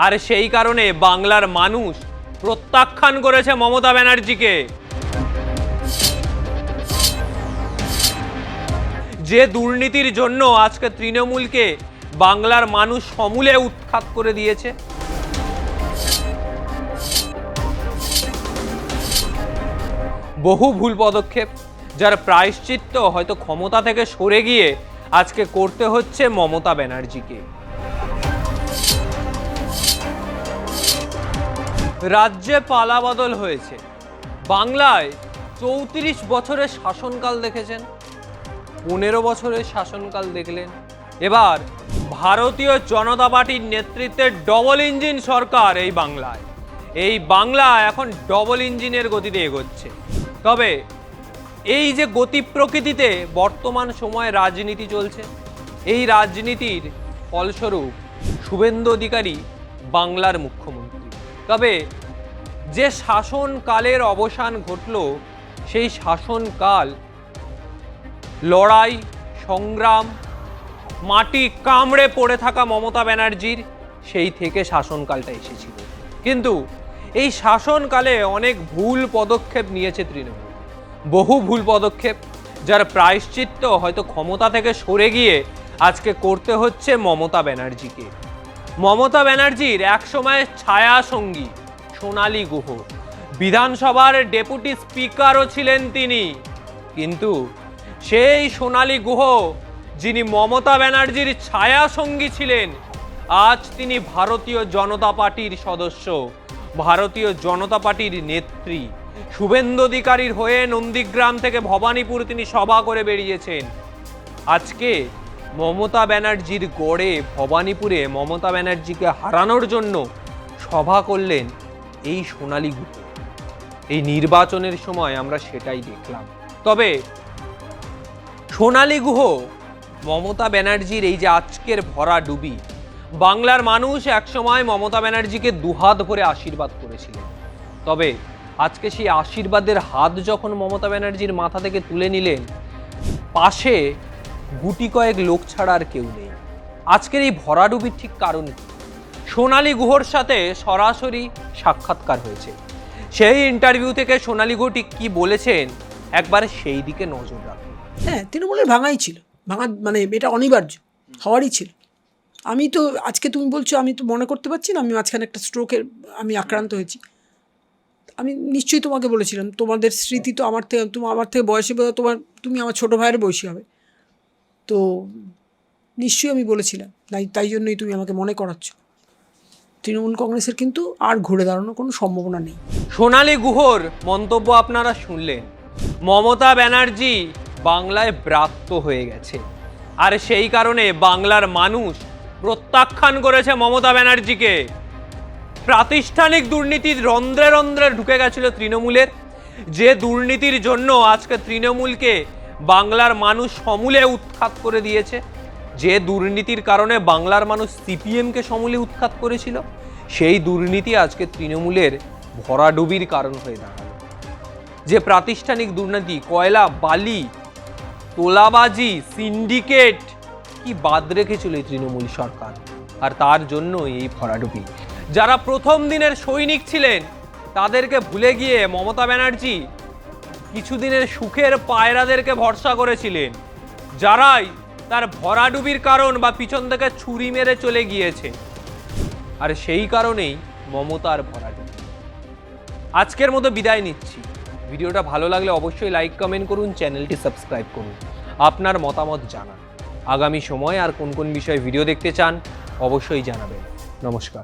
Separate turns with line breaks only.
আর সেই কারণে বাংলার মানুষ প্রত্যাখ্যান করেছে মমতা ব্যানার্জিকে। যে দুর্নীতির জন্য আজকে তৃণমূলকে বাংলার মানুষ সমূলে উৎখাত করে দিয়েছে। বহু ভুল পদক্ষেপ, যার প্রায়শ্চিত্ত হয়তো ক্ষমতা থেকে সরে গিয়ে আজকে করতে হচ্ছে মমতা ব্যানার্জিকে। রাজ্যে পালাবদল হয়েছে। বাংলায় 34 বছরের শাসনকাল দেখেছেন, 15 বছরের শাসনকাল দেখলেন। এবার ভারতীয় জনতা পার্টির নেতৃত্বে ডবল ইঞ্জিন সরকার এই বাংলা এখন ডবল ইঞ্জিনের গতিতে এগোচ্ছে। তবে এই যে গতি প্রকৃতিতে বর্তমান সময়ে রাজনীতি চলছে, এই রাজনীতির ফলস্বরূপ শুভেন্দু অধিকারী বাংলার মুখ্যমন্ত্রী। তবে যে শাসনকালের অবসান ঘটল, সেই শাসনকাল লড়াই, সংগ্রাম, মাটি কামড়ে পড়ে থাকা মমতা ব্যানার্জির সেই থেকে শাসনকালটা এসেছিল। কিন্তু এই শাসনকালে অনেক ভুল পদক্ষেপ নিয়েছে তৃণমূল, বহু ভুল পদক্ষেপ, যার প্রায়শ্চিত্ত হয়তো ক্ষমতা থেকে সরে গিয়ে আজকে করতে হচ্ছে মমতা ব্যানার্জিকে। মমতা ব্যানার্জির একসময় ছায়া সঙ্গী সোনালী গুহ, বিধানসভার ডেপুটি স্পিকারও ছিলেন তিনি। কিন্তু সেই সোনালী গুহ, যিনি মমতা ব্যানার্জির ছায়া সঙ্গী ছিলেন, আজ তিনি ভারতীয় জনতা পার্টির সদস্য, ভারতীয় জনতা পার্টির নেত্রী। শুভেন্দু অধিকারীর হয়ে নন্দীগ্রাম থেকে ভবানীপুর তিনি সভা করে বেরিয়েছেন। আজকে মমতা ব্যানার্জির গড়ে ভবানীপুরে মমতা ব্যানার্জিকে হারানোর জন্য সভা করলেন এই সোনালী গুহ। এই নির্বাচনের সময় আমরা সেটাই দেখলাম। তবে সোনালী গুহ, মমতা ব্যানার্জির এই যে আজকের ভরা ডুবি, বাংলার মানুষ একসময় মমতা ব্যানার্জিকে দুহাত ভরে আশীর্বাদ করেছিলেন। তবে আজকে সেই আশীর্বাদের হাত যখন মমতা ব্যানার্জির মাথা থেকে তুলে নিলেন, পাশে গুটি কয়েক লোক ছাড়া আর কেউ নেই। আজকের এই ভরাডুবির ঠিক কারণ কি? সোনালী গুহর সাথে সরাসরি সাক্ষাৎকার হয়েছে। সেই ইন্টারভিউ থেকে সোনালী গুহ ঠিক কি বলেছেন, একবার সেই দিকে নজর রাখুন।
হ্যাঁ, তৃণমূলের ভাঙাই ছিল, ভাঙা মানে এটা অনিবার্য হওয়ারই ছিল। আমি তো আজকে তুমি বলছো, আমি তো মনে করতে পারছি না, আমি মাঝখানে একটা স্ট্রোকের আমি আক্রান্ত হয়েছি। আমি নিশ্চয়ই তোমাকে বলেছিলাম, তোমাদের স্মৃতি তো আমার থেকে বয়সে, তুমি আমার ছোটো ভাইয়ের বয়সী হবে, তো নিশ্চয়ই আমি বলেছিলাম, তাই জন্যই তুমি আমাকে মনে করাচ্ছ। তৃণমূল কংগ্রেসের কিন্তু আর ঘুরে দাঁড়ানোর কোনো সম্ভাবনা নেই।
সোনালী গুহর মন্তব্য আপনারা শুনলেন। মমতা ব্যানার্জি বাংলায় ব্রাত্য হয়ে গেছে, আর সেই কারণে বাংলার মানুষ প্রত্যাখ্যান করেছে মমতা ব্যানার্জিকে। প্রাতিষ্ঠানিক দুর্নীতির রন্ধ্রে রন্ধ্রে ঢুকে গেছিল তৃণমূলের, যে দুর্নীতির জন্য আজকে তৃণমূলকে বাংলার মানুষ সমূলে উৎখাত করে দিয়েছে, যে দুর্নীতির কারণে বাংলার মানুষ সিপিএমকে সমূলে উৎখাত করেছিল, সেই দুর্নীতি আজকে তৃণমূলের ভরাডুবির কারণ হয়ে দাঁড়ালো। যে প্রাতিষ্ঠানিক দুর্নীতি, কয়লা, বালি, তোলাবাজি, সিন্ডিকেট, কি বাদ রেখেছিল এই তৃণমূল সরকার, আর তার জন্য এই ভরাডুবি। যারা প্রথম দিনের সৈনিক ছিলেন তাদেরকে ভুলে গিয়ে মমতা ব্যানার্জি কিছুদিনের সুখের পায়রাদেরকে ভরসা করেছিলেন, যারাই তার ভরাডুবির কারণ বা পিছন থেকে ছুরি মেরে চলে গিয়েছে। আর সেই কারণেই মমতার ভরাডুবি। আজকের মতো বিদায় নিচ্ছি। ভিডিওটা ভালো লাগলে অবশ্যই লাইক, কমেন্ট করুন, চ্যানেলটি সাবস্ক্রাইব করুন, আপনার মতামত জানান। আগামী সময়ে আর কোন কোন বিষয়ে ভিডিও দেখতে চান অবশ্যই জানাবেন। নমস্কার।